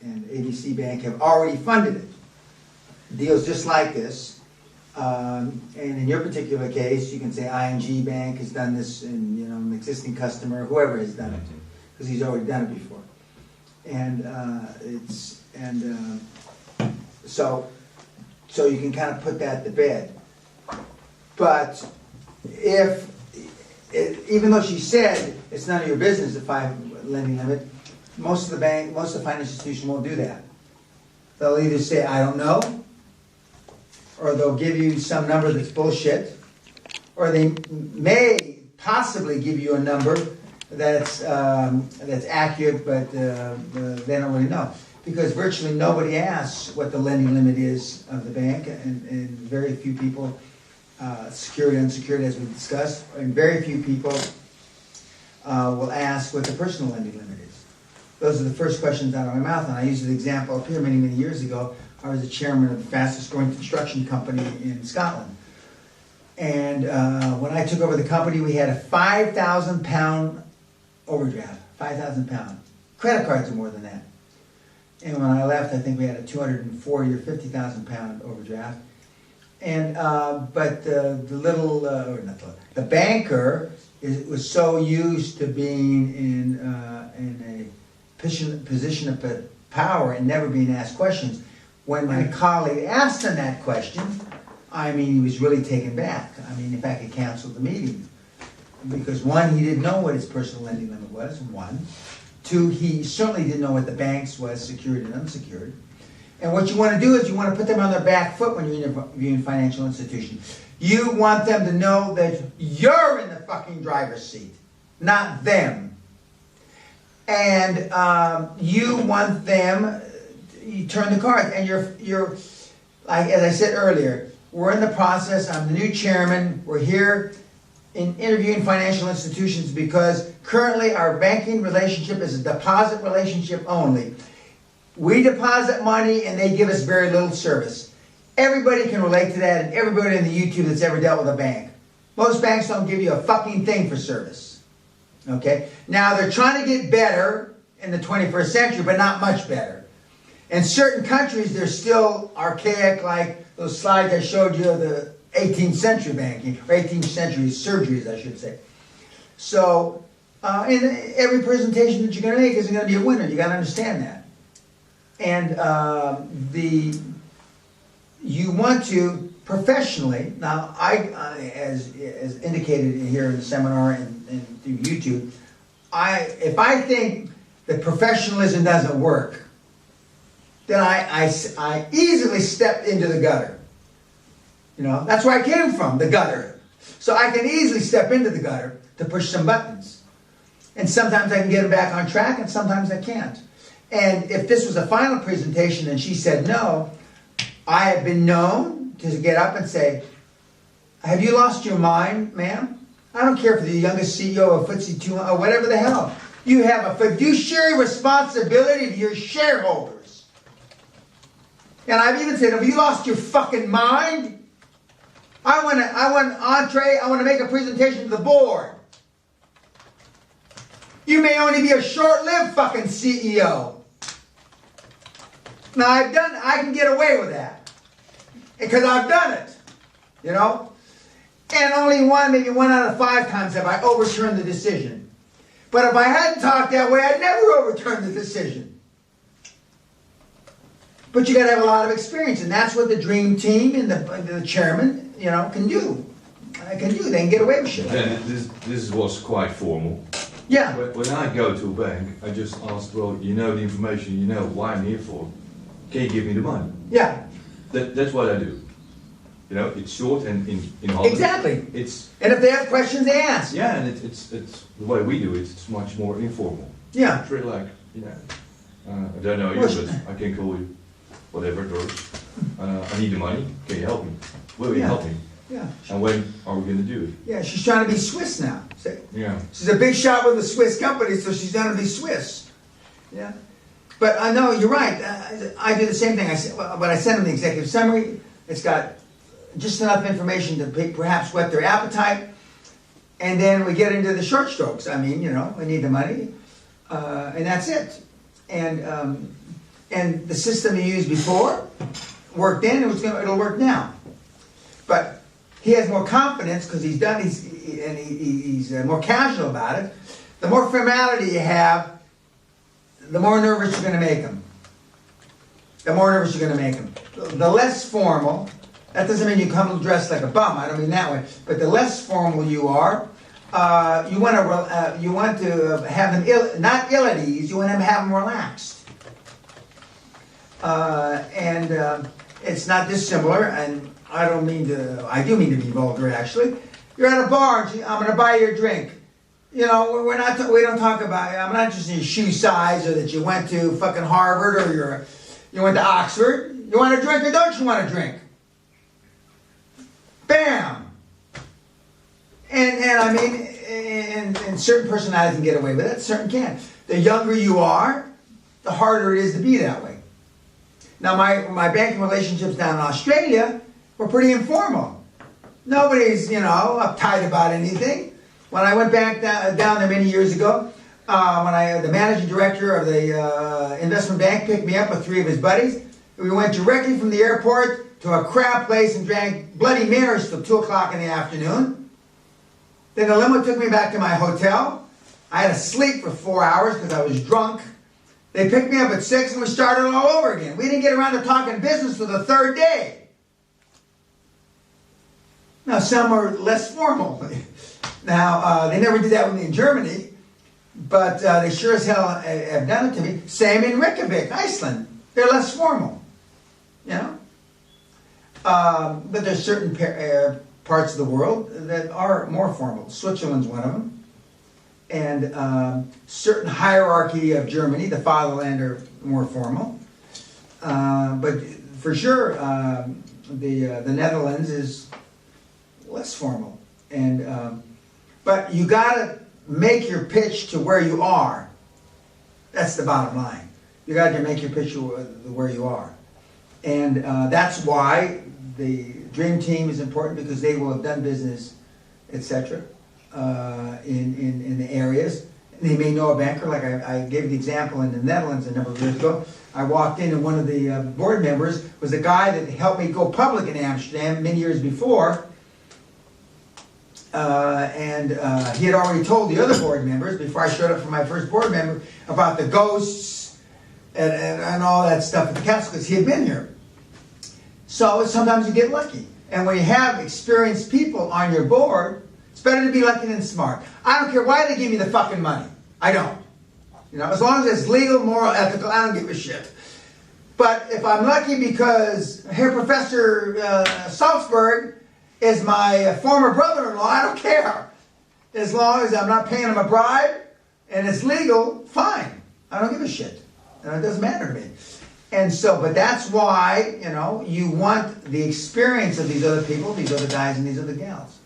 and ABC Bank have already funded it. Deals just like this. And in your particular case, you can say ING Bank has done this, and an existing customer, whoever has done it, because he's already done it before. And so you can kind of put that to bed. But even though she said it's none of your business, the 5 lending limit, most of the financial institution won't do that. They'll either say, I don't know, or they'll give you some number that's bullshit, or they may possibly give you a number that's accurate, but they don't really know. Because virtually nobody asks what the lending limit is of the bank, and very few people, secured, unsecured as we discussed, and very few people will ask what the personal lending limit is. Those are the first questions out of my mouth, and I used the example up here many, many years ago. I was the chairman of the fastest growing construction company in Scotland. And when I took over the company, we had a £5,000 overdraft, £5,000. Credit cards are more than that. And when I left, I think we had a 240 or 50,000 pound overdraft. And but the banker was so used to being in a position of power and never being asked questions. When my colleague asked him that question, I mean, he was really taken back. I mean, in fact, he canceled the meeting because 1, he didn't know what his personal lending limit was. 1. 2, he certainly didn't know what the bank's was, secured and unsecured. And what you want to do is you want to put them on their back foot when you're interviewing financial institutions. You want them to know that you're in the fucking driver's seat, not them. And you want them, you turn the cards, and you're like, as I said earlier, we're in the process, I'm the new chairman, we're here in interviewing financial institutions because currently our banking relationship is a deposit relationship only. We deposit money and they give us very little service. Everybody can relate to that, and everybody in the YouTube that's ever dealt with a bank. Most banks don't give you a fucking thing for service. Okay? Now they're trying to get better in the 21st century, but not much better. In certain countries, they're still archaic, like those slides I showed you of the 18th century banking, or 18th century surgeries, I should say. So, in every presentation that you're going to make isn't going to be a winner. You got to understand that. And you want to professionally. Now, as indicated here in the seminar and through YouTube, if I think that professionalism doesn't work, then I easily stepped into the gutter. That's where I came from, the gutter. So I can easily step into the gutter to push some buttons. And sometimes I can get them back on track, and sometimes I can't. And if this was a final presentation and she said no, I have been known to get up and say, have you lost your mind, ma'am? I don't care if you're the youngest CEO of FTSE 200 or whatever the hell. You have a fiduciary responsibility to your shareholders. And I've even said, have you lost your fucking mind? I want to make a presentation to the board. You may only be a short-lived fucking CEO. Now I can get away with that. Because I've done it. And only maybe 1 out of 5 times have I overturned the decision. But if I hadn't talked that way, I'd never overturn the decision. But you got to have a lot of experience, and that's what the dream team and the chairman, can do. They can get away with shit. Yeah, this was quite formal. Yeah. When I go to a bank, I just ask, well, you know the information, you know what I'm here for. Can you give me the money? Yeah. That's what I do. It's short and in Holland. Exactly. And if they have questions, they ask. Yeah, and it's the way we do it. It's much more informal. Yeah. It's really like, I don't know you, but I can call you whatever it goes. I need the money. Can you help me? Will you help me? Yeah. And when are we going to do it? Yeah, she's trying to be Swiss now. Yeah. She's a big shot with a Swiss company, so she's going to be Swiss. Yeah. But I know you're right. I do the same thing. I send them the executive summary. It's got just enough information to perhaps whet their appetite, and then we get into the short strokes. I mean, we need the money, and that's it. And and the system you used before worked then, it'll work now. But he has more confidence because he's more casual about it. The more formality you have, the more nervous you're going to make him. The more nervous you're going to make him. The less formal, that doesn't mean you come dressed like a bum, I don't mean that way, but the less formal you are, you want to have them not ill at ease, you want to have them relaxed. It's not dissimilar, and I do mean to be vulgar actually. You're at a bar and I'm going to buy you a drink. You know, we don't talk about, I'm not interested in your shoe size or that you went to fucking Harvard or you went to Oxford. You want a drink or don't you want a drink? Bam! And I mean, and certain personalities can get away with it, certain can't. The younger you are, the harder it is to be that way. Now my banking relationships down in Australia were pretty informal. Nobody's, uptight about anything. When I went back down there many years ago, the managing director of the investment bank picked me up with 3 of his buddies. We went directly from the airport to a crab place and drank Bloody Marys till 2 o'clock in the afternoon. Then the limo took me back to my hotel. I had to sleep for 4 hours because I was drunk. They picked me up at 6 and we started all over again. We didn't get around to talking business till the 3rd day. Now some are less formal. Now they never did that with me in Germany, but they sure as hell have done it to me. Same in Reykjavik, Iceland. They're less formal. But there's certain parts of the world that are more formal. Switzerland's one of them. And certain hierarchy of Germany, the fatherland, are more formal. But for sure, the Netherlands is less formal. And but you got to make your pitch to where you are. That's the bottom line. You got to make your pitch to where you are. And that's why the dream team is important, because they will have done business, etc. In the areas. And they may know a banker, like I gave the example in the Netherlands a number of years ago. I walked in and one of the board members was a guy that helped me go public in Amsterdam many years before. And he had already told the other board members, before I showed up for my first board member, about the ghosts and all that stuff at the council, because he had been here. So sometimes you get lucky. And when you have experienced people on your board, it's better to be lucky than smart. I don't care why they give me the fucking money. I don't. As long as it's legal, moral, ethical, I don't give a shit. But if I'm lucky because here Professor Salzberg is my former brother-in-law, I don't care. As long as I'm not paying him a bribe and it's legal, fine. I don't give a shit. It doesn't matter to me. And so, but that's why, you want the experience of these other people, these other guys and these other gals.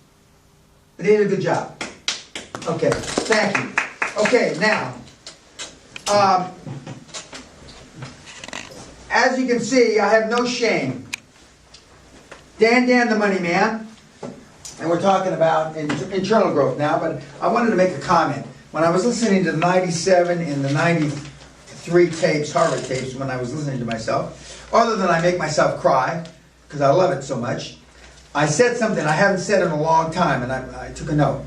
They did a good job. Okay, thank you. Okay, now, as you can see, I have no shame. Dan the money man, and we're talking about internal growth now, but I wanted to make a comment. When I was listening to the 97 and the 93 tapes, Harvard tapes, when I was listening to myself, other than I make myself cry, because I love it so much, I said something I haven't said in a long time, and I took a note.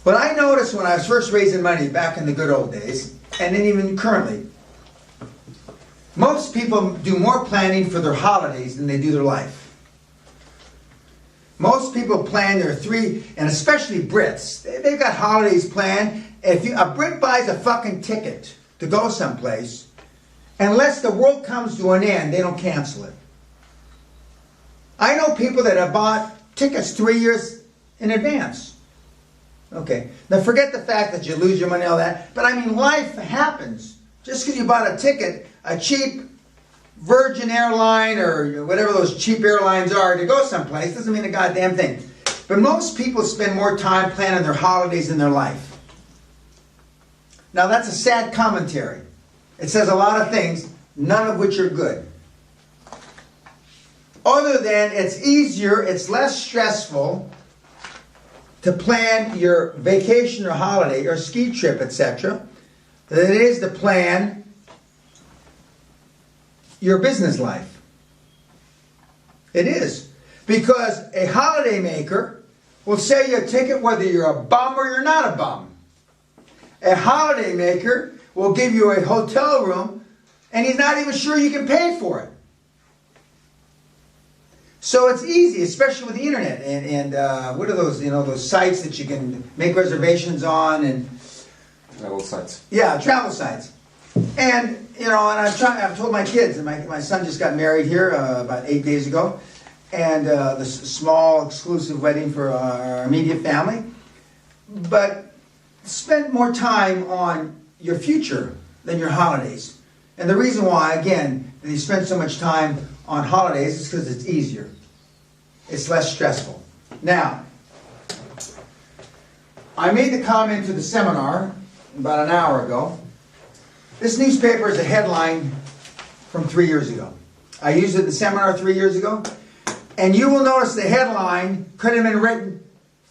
But I noticed when I was first raising money back in the good old days, and then even currently, most people do more planning for their holidays than they do their life. Most people plan their and especially Brits, they've got holidays planned. If a Brit buys a fucking ticket to go someplace, unless the world comes to an end, they don't cancel it. I know people that have bought tickets 3 years in advance. Okay, now forget the fact that you lose your money and all that, but I mean life happens. Just because you bought a ticket, a cheap Virgin airline or whatever those cheap airlines are to go someplace, doesn't mean a goddamn thing. But most people spend more time planning their holidays in their life. Now that's a sad commentary. It says a lot of things, none of which are good. Other than it's easier, it's less stressful to plan your vacation or holiday or ski trip, etc., than it is to plan your business life. It is. Because a holiday maker will sell you a ticket whether you're a bum or you're not a bum. A holiday maker will give you a hotel room and he's not even sure you can pay for it. So it's easy, especially with the internet and what are those, those sites that you can make reservations on and Travel sites. yeah, travel sites. And and I've told my kids, and my son just got married here about 8 days ago, and this small exclusive wedding for our immediate family. But spend more time on your future than your holidays. And the reason why, again, that you spend so much time on holidays is because it's easier. It's less stressful. Now, I made the comment to the seminar about an hour ago. This newspaper is a headline from 3 years ago. I used it at the seminar 3 years ago. And you will notice the headline could have been written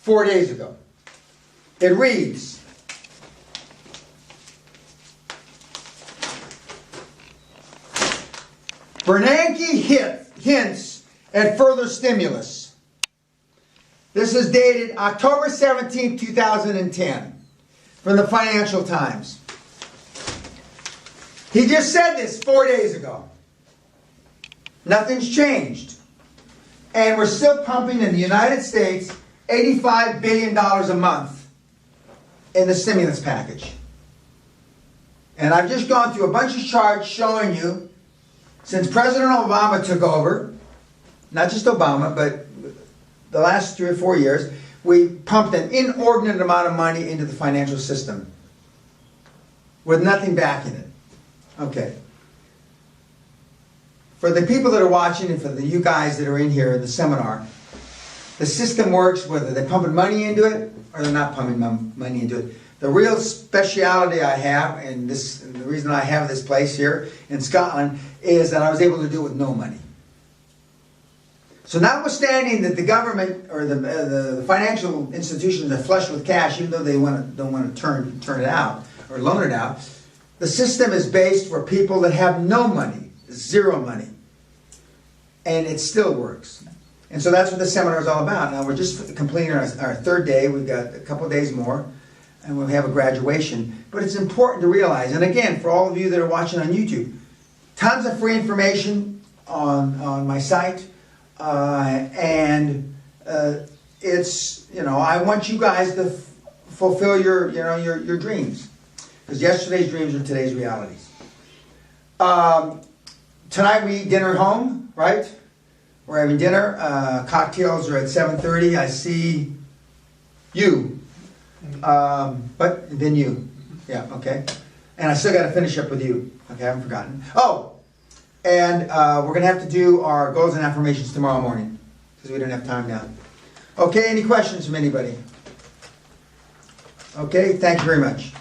4 days ago. It reads, Bernanke hints at further stimulus. This is dated October 17, 2010, from the Financial Times. He just said this 4 days ago. Nothing's changed. And we're still pumping in the United States $85 billion a month in the stimulus package. And I've just gone through a bunch of charts showing you, since President Obama took over, not just Obama, but the last 3 or 4 years, we pumped an inordinate amount of money into the financial system with nothing backing it. Okay. For the people that are watching and for you guys that are in here at the seminar, the system works whether they're pumping money into it or they're not pumping money into it. The real speciality I have, and the reason I have this place here in Scotland, is that I was able to do it with no money. So notwithstanding that the government or the financial institutions are flush with cash, even though they don't want to turn it out or loan it out, the system is based for people that have no money, zero money. And it still works. And so that's what the seminar is all about. Now we're just completing our third day. We've got a couple days more. And we'll have a graduation. But it's important to realize, and again, for all of you that are watching on YouTube, tons of free information on my site. It's, I want you guys to fulfill your dreams. Because yesterday's dreams are today's realities. Tonight we eat dinner home, right? We're having dinner. Cocktails are at 7:30. I see you. But then you. Yeah, okay. And I still got to finish up with you. Okay, I haven't forgotten. Oh, and we're going to have to do our goals and affirmations tomorrow morning. Because we don't have time now. Okay, any questions from anybody? Okay, thank you very much.